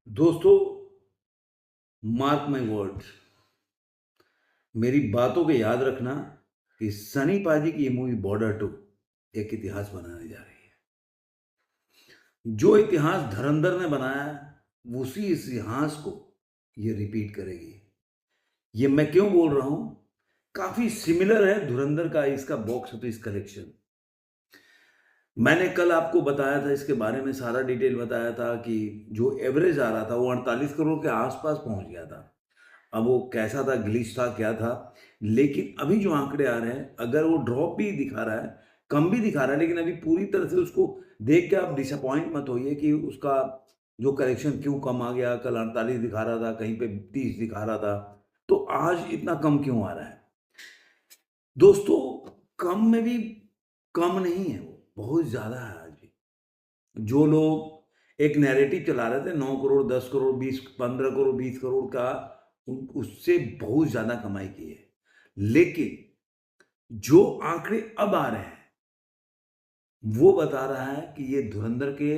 दोस्तों, mark my words, मेरी बातों को याद रखना कि सनी पाजी की ये मूवी बॉर्डर 2 एक इतिहास बनाने जा रही है। जो इतिहास धुरंधर ने बनाया, उसी इतिहास को ये रिपीट करेगी। ये मैं क्यों बोल रहा हूं? काफी सिमिलर है धुरंधर का इसका बॉक्स ऑफिस कलेक्शन। मैंने कल आपको बताया था, इसके बारे में सारा डिटेल बताया था कि जो एवरेज आ रहा था वो 48 करोड़ के आसपास पहुंच गया था। अब वो कैसा था, ग्लिच था, क्या था? लेकिन अभी जो आंकड़े आ रहे हैं, अगर वो ड्रॉप भी दिखा रहा है, कम भी दिखा रहा है, लेकिन अभी पूरी तरह से उसको देख के आप डिसअपॉइंट मत होइए कि उसका जो करेक्शन क्यों कम आ गया। कल 48 दिखा रहा था, कहीं पे 30 दिखा रहा था, तो आज इतना कम क्यों आ रहा है? दोस्तों, कम में भी कम नहीं है, वो बहुत ज्यादा है आज भी। जो लोग एक नैरेटिव चला रहे थे 9 करोड़, 10 करोड़, 20, 15 करोड़, 20 करोड़ का, उससे बहुत ज्यादा कमाई की है। लेकिन जो आंकड़े अब आ रहे हैं, वो बता रहा है कि ये धुरंधर के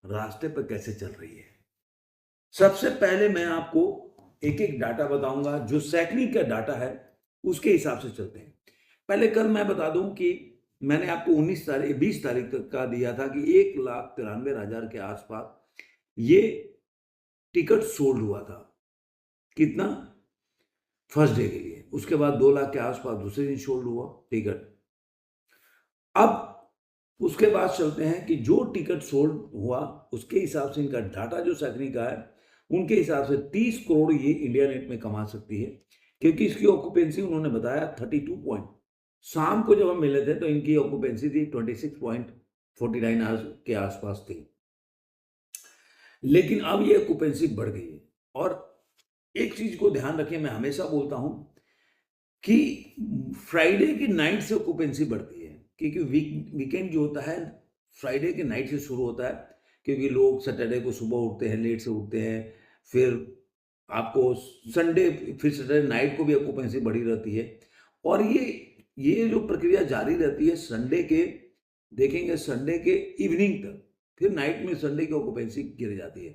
रास्ते पर कैसे चल रही है। सबसे पहले मैं आपको एक एक डाटा बताऊंगा, जो सैकनी का डाटा है उसके हिसाब से चलते हैं। पहले कल मैं बता दूं कि मैंने आपको 20 तारीख तक का दिया था कि 1,93,000 के आसपास ये टिकट सोल्ड हुआ था। कितना? फर्स्ट डे के लिए। उसके बाद 2 लाख के आसपास दूसरे दिन सोल्ड हुआ टिकट। अब उसके बाद चलते हैं कि जो टिकट सोल्ड हुआ, उसके हिसाब से इनका डाटा जो सैकनी का है, उनके हिसाब से 30 करोड़ ये इंडिया नेट में कमा सकती है, क्योंकि इसकी ऑक्यूपेंसी उन्होंने बताया 32 पॉइंट। शाम को जब हम मिले थे तो इनकी ऑक्यूपेंसी थी 26.49 आवर्स के आसपास थी। लेकिन अब ये ऑक्यूपेंसी बढ़ गई है। और एक चीज को ध्यान रखिए, मैं हमेशा बोलता हूं कि फ्राइडे की नाइट से ऑक्यूपेंसी बढ़ती है, क्योंकि वीकेंड जो होता है फ्राइडे के नाइट से शुरू होता है, क्योंकि लोग सैटरडे को सुबह उठते हैं, लेट से उठते हैं। फिर आपको संडे, फिर सैटरडे नाइट को भी ऑक्यूपेंसी बढ़ी रहती है। और ये जो प्रक्रिया जारी रहती है संडे के, देखेंगे संडे के इवनिंग तक। फिर नाइट में संडे की ऑक्यूपेंसी गिर जाती है,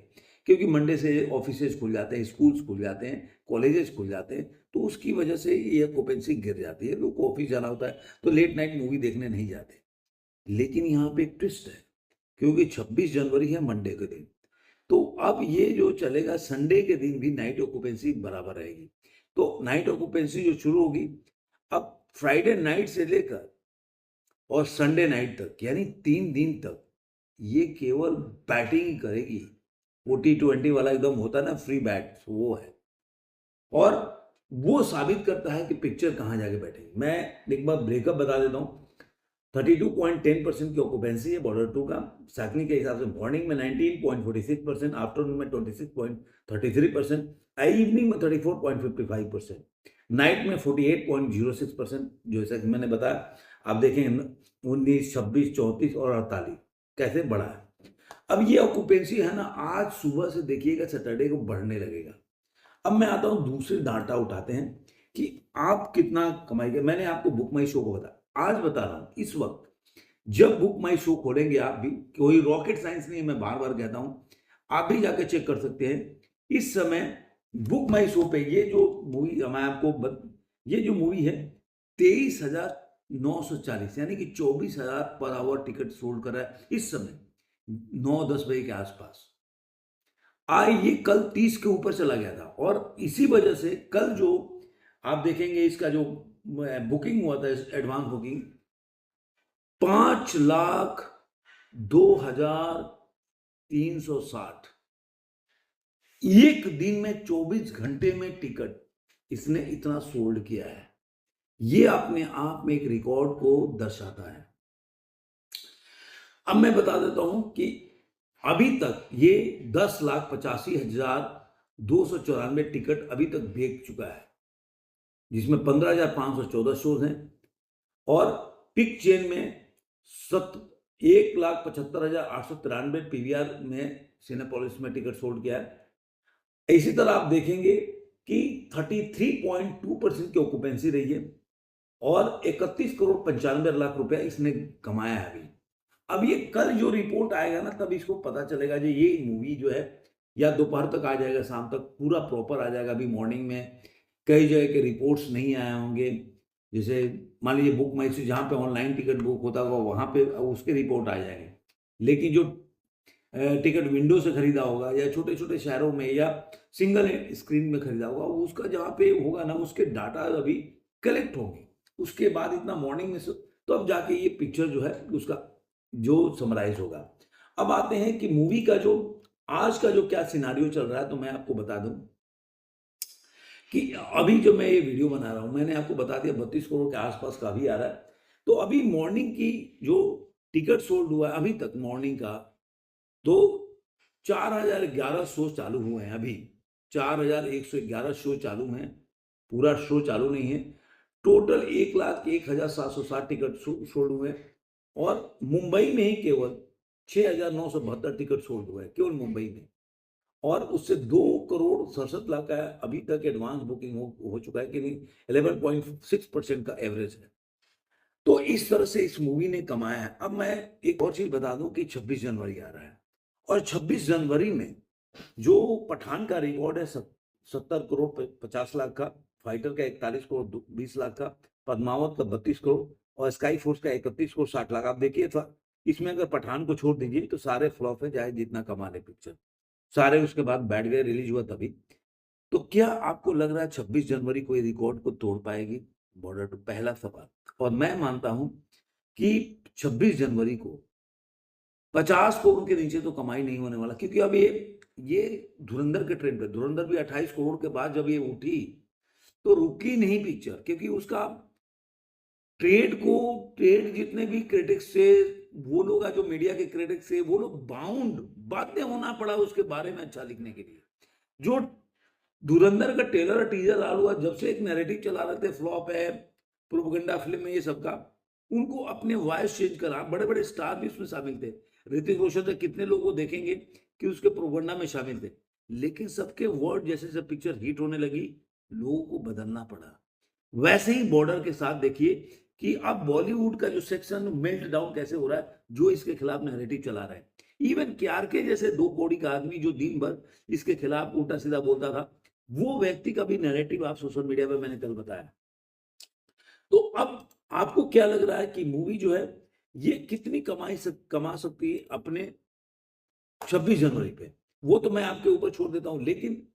क्योंकि मंडे से ऑफिसेज खुल जाते हैं, स्कूल्स खुल जाते हैं, कॉलेजेस खुल जाते हैं, तो उसकी वजह से ये ऑक्यूपेंसी गिर जाती है। लोग को ऑफिस जाना होता है तो लेट नाइट मूवी देखने नहीं जाते। लेकिन यहाँ पे एक ट्विस्ट है, क्योंकि 26 जनवरी है मंडे के दिन, तो अब ये जो चलेगा संडे के दिन भी नाइट ऑक्यूपेंसी बराबर रहेगी। तो नाइट ऑक्यूपेंसी जो शुरू होगी अब फ्राइडे नाइट से लेकर और संडे नाइट तक, यानी 3 दिन तक ये केवल बैटिंग ही करेगी। 40-20 वाला एकदम होता है ना, फ्री बैट, वो है। और वो साबित करता है कि पिक्चर कहां जाके बैठेगी। मैं एक बार ब्रेकअप बता देता हूं। 32.10% की ऑक्यूपेंसी है बॉर्डर 2 का साकनी के हिसाब से। मॉर्निंग में 19.46%, आफ्टरनून में 26.33%, इवनिंग में 34.55%, नाइट में 48.06%। जैसा कि मैंने बताया, आप देखें 19, 26, 34 और 48 कैसे बढ़ा है। अब ये ऑक्यूपेंसी है ना, आज सुबह से देखिएगा सैटरडे को बढ़ने लगेगा। अब मैं आता हूं, दूसरे डाटा उठाते हैं कि आप कितना कमाएंगे। मैंने आपको बुक माई शो को बताया, आज बता रहा हूं इस वक्त। जब बुक माई शो खोलेंगे आप भी, कोई रॉकेट साइंस नहीं है, मैं बार बार कहता हूं, आप भी जाकर चेक कर सकते हैं। इस समय बुक माई शो पे ये जो मूवी मैं आपको ये जो मूवी है 23,940, यानी कि 24,000 पर आवर टिकट सोल्ड कर रहा है इस समय 9-10 बजे के आसपास। ये कल 30 के ऊपर चला गया था, और इसी वजह से कल जो आप देखेंगे इसका जो बुकिंग हुआ था, एडवांस बुकिंग 5,02,360, एक दिन में 24 घंटे में टिकट इसने इतना सोल्ड किया है। ये अपने आप में एक रिकॉर्ड को दर्शाता है। अब मैं बता देता हूं कि अभी तक ये 10,85,294 टिकट अभी तक बेच चुका है, जिसमें 15,514 शोज हैं। और पिक चेन में 1,75,893 पीवीआर में सिनेपोलिस में टिकट सोल्ड किया है। इसी तरह आप देखेंगे कि 33.2% की ऑक्यूपेंसी रही है, और 31,95,00,000 रुपया इसने कमाया है अभी। अब ये कल जो रिपोर्ट आएगा ना, तब इसको पता चलेगा जो ये मूवी जो है या दोपहर तक आ जाएगा, शाम तक पूरा प्रॉपर आ जाएगा। अभी मॉर्निंग में कई जगह के रिपोर्ट्स नहीं आए होंगे, जैसे मान लीजिए बुक माई शो जहाँ पे ऑनलाइन टिकट बुक होता होगा वहाँ पे उसके रिपोर्ट आ जाएंगे, लेकिन जो टिकट विंडो से खरीदा होगा या छोटे-छोटे शहरों में या सिंगल स्क्रीन में खरीदा होगा, उसका जहाँ पे होगा ना उसके डाटा अभी कलेक्ट होंगे। उसके बाद इतना मॉर्निंग में तो अब जाके ये पिक्चर जो है उसका जो समराइज़ होगा। अब आते हैं कि मूवी का जो आज का जो क्या सिनेरियो चल रहा है, तो मैं आपको बता दूँ कि अभी जो मैं ये वीडियो बना रहा हूँ, मैंने आपको बता दिया 32 करोड़ के आस-पास का अभी आ रहा है। तो अभी मॉर्निंग की जो टिकट सोल्ड हुआ है अभी तक मॉर्निंग का, तो 4011 शो चालू हुए हैं अभी, 4111 शो चालू हैं, पूरा शो चालू नहीं है। टोटल 1,01,760 टिकट सोल्ड हुए हैं और मुंबई में ही केवल 6,972 टिकट सोल्ड हुए हैं, केवल मुंबई में। और उससे 2,67 लाख का अभी तक एडवांस बुकिंग हो चुका है कि नहीं, 11.6% का एवरेज है। तो इस तरह से इस मूवी ने कमाया है। अब मैं एक और चीज बता दूं कि 26 जनवरी आ रहा है और 26 जनवरी में जो पठान का रिकॉर्ड है 70 करोड़ 50 लाख का, फाइटर का 41 करोड़ 20 लाख का, पद्मावत का 32 करोड़ और स्काई फोर्स का 31 करोड़ 60 लाख। आप देखिए था इसमें अगर पठान को छोड़ दीजिए तो सारे फ्लॉप है, चाहे जितना कमा ले पिक्चर, सारे उसके बाद बैठ गए, रिलीज हुआ तभी। तो क्या आपको लग रहा है 26 जनवरी को ये रिकॉर्ड को तोड़ पाएगी बॉर्डर टू? पहला सवाल। और मैं मानता हूं कि 26 जनवरी को 50 करोड़ के नीचे तो कमाई नहीं होने वाला, क्योंकि अब ये धुरंधर के ट्रेंड पे, धुरंधर भी 28 करोड़ के बाद जब ये उठी तो रुकी नहीं पिक्चर, क्योंकि उसका ट्रेड जितने भी क्रिटिक्स से, वो लोग जो मीडिया के क्रिटिक्स से, वो लोग बाध्य होना पड़ा उसके बारे में अच्छा लिखने के लिए। जो धुरंधर का ट्रेलर और टीजर लाल हुआ, जब से एक नैरेटिव चला रहे थे फ्लॉप है, प्रोपेगेंडा फिल्म है ये सब का, उनको अपने वॉइस चेंज करा। बड़े बड़े स्टार भी उसमें शामिल थे, ऋतिक रोशन से कितने लोग वो देखेंगे कि उसके प्रोपेगेंडा में शामिल थे, लेकिन सबके वर्ड जैसे जब पिक्चर हिट होने लगी लोगों को बदलना पड़ा। वैसे ही बॉर्डर के साथ देखिए कि अब बॉलीवुड का जो सेक्शन मेल्ट डाउन कैसे हो रहा है, जो इसके खिलाफ नैरेटिव चला रहा है। इवन केआरके जैसे 2 कौड़ी का आदमी जो दिन भर इसके खिलाफ उल्टा सीधा बोलता था, वो व्यक्ति का भी नैरेटिव आप सोशल मीडिया पे मैंने कल बताया। तो अब आपको क्या लग रहा है कि मूवी जो है ये कितनी कमा सकती है अपने 26 जनवरी पे? वो तो मैं आपके ऊपर छोड़ देता हूं, लेकिन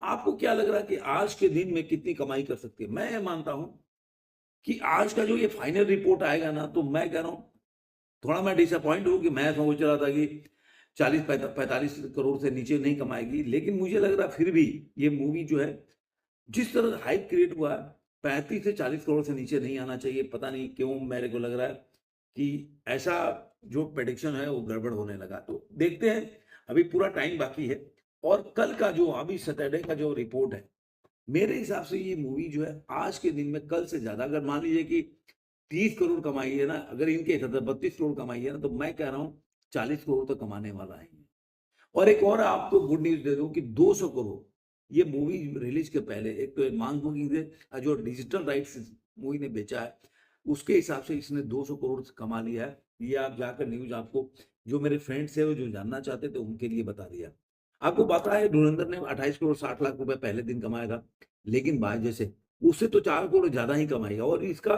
आपको क्या लग रहा है कि आज के दिन में कितनी कमाई कर सकती है? मैं मानता हूं कि आज का जो ये फाइनल रिपोर्ट आएगा ना, तो मैं कह रहा हूं थोड़ा मैं डिसअपॉइंट हूं कि मैं सोच रहा था कि 40-45 करोड़ से नीचे नहीं कमाएगी, लेकिन मुझे लग रहा फिर भी ये मूवी जो है जिस तरह हाइप क्रिएट हुआ है 35 से 40 करोड़ से नीचे नहीं आना चाहिए। पता नहीं क्यों मेरे को लग रहा है कि ऐसा जो प्रेडिक्शन है वो गड़बड़ होने लगा। तो देखते हैं, अभी पूरा टाइम बाकी है। और कल का जो अभी सैटरडे का जो रिपोर्ट है, मेरे हिसाब से ये मूवी जो है आज के दिन में कल से ज्यादा, अगर मान लीजिए कि 30 करोड़ कमाई है ना, अगर इनके 32 करोड़ कमाई है ना, तो मैं कह रहा हूँ 40 करोड़ तो कमाने वाला है। और एक और आपको गुड न्यूज दे दूं कि 200 करोड़ ये मूवी रिलीज के पहले, एक तो मांग बुकिंग से जो डिजिटल राइट्स मूवी ने बेचा है उसके हिसाब से इसने 200 करोड़ कमा लिया है। ये आप जाकर न्यूज, आपको जो मेरे फ्रेंड्स है वो जो जानना चाहते थे उनके लिए बता दिया। आपको पता है धुरंधर ने 28 करोड़ 60 लाख रुपए पहले दिन कमाया था, लेकिन बाय जैसे उससे तो 4 करोड़ ज्यादा ही कमाएगा। और इसका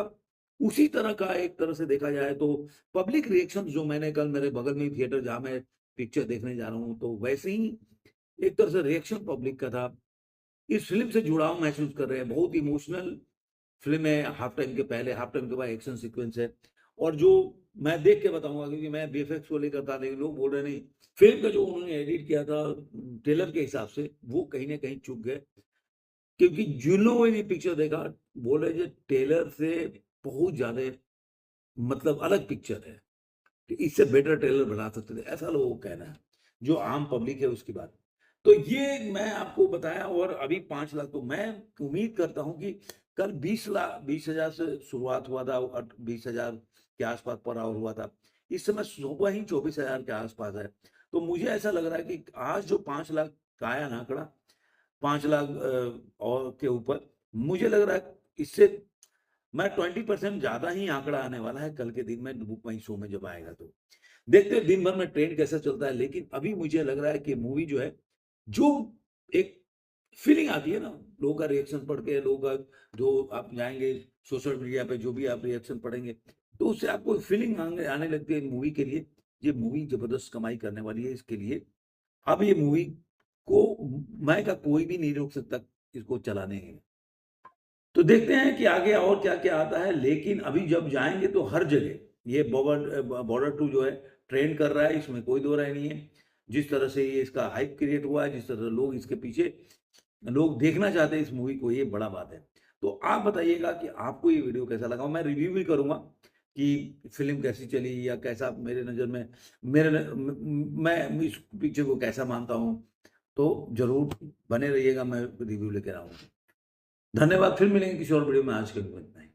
उसी तरह का एक तरह से देखा जाए तो पब्लिक रिएक्शन जो मैंने कल मेरे बगल में थिएटर जहां मैं पिक्चर देखने जा रहा हूँ, तो वैसे ही एक तरह से रिएक्शन पब्लिक का था। इस फिल्म से जुड़ाव महसूस कर रहे हैं, बहुत इमोशनल फिल्म है। हाफ टाइम के पहले, हाफ टाइम के बाद एक्शन सीक्वेंस है। और जो मैं देख के बताऊंगा, क्योंकि मैं बीएफएक्स को लेकर था, लेकिन लोग बोल रहे नहीं, फिल्म का जो उन्होंने एडिट किया था ट्रेलर के हिसाब से, वो कहीं ना कहीं चूक गए। क्योंकि जिन लोगों ने पिक्चर देखा बोल रहे ट्रेलर से बहुत ज्यादा मतलब अलग पिक्चर है, कि इससे बेटर ट्रेलर बना सकते थे, ऐसा लोगों का कहना है, जो आम पब्लिक है उसकी बात। तो ये मैं आपको बताया। और अभी 5 लाख, तो मैं उम्मीद करता हूं कि कल 20,000 से शुरुआत हुआ था और 20,000 के आसपास पड़ा हुआ था, इस समय सुबह ही 24,000 के आसपास है। तो मुझे ऐसा लग रहा है कि आज जो 5 लाख का आया ना आंकड़ा, 5 लाख और के ऊपर, मुझे लग रहा है इससे मैं 20% ज्यादा ही आंकड़ा आने वाला है कल के दिन में बुक माई शो में जब आएगा। तो देखते हैं दिन भर में ट्रेंड कैसा चलता है, लेकिन अभी मुझे लग रहा है कि मूवी जो है जो एक फीलिंग आती है ना, लोगों का रिएक्शन पढ़ के, लोगों का जो आप जाएँगे सोशल मीडिया पे जो भी आप रिएक्शन पढ़ेंगे, तो उससे आपको फीलिंग आने आने लगती है मूवी के लिए, ये मूवी ज़बरदस्त कमाई करने वाली है इसके लिए। अब ये मूवी को मैं क्या कोई भी नहीं रोक सकता इसको चलाने में। तो देखते हैं कि आगे और क्या-क्या आता है, लेकिन अभी जब जाएँगे तो हर जगह ये बॉर्डर 2 जो है ट्रेंड कर रहा है, इसमें कोई दो राय नहीं है। जिस तरह से ये इसका हाइप क्रिएट हुआ है, जिस तरह से लोग इसके पीछे लोग देखना चाहते हैं इस मूवी को, ये बड़ा बात है। तो आप बताइएगा कि आपको ये वीडियो कैसा लगा? मैं रिव्यू भी करूँगा कि फ़िल्म कैसी चली या कैसा मेरे नज़र में मेरे न म मैं इस पिक्चर को कैसा मानता हूँ। तो ज़रूर बने रहिएगा, मैं रिव्यू लेकर आऊँगा। धन्यवाद, फिर मिलेंगे किसी और वीडियो में, आज के लिए इतना ही।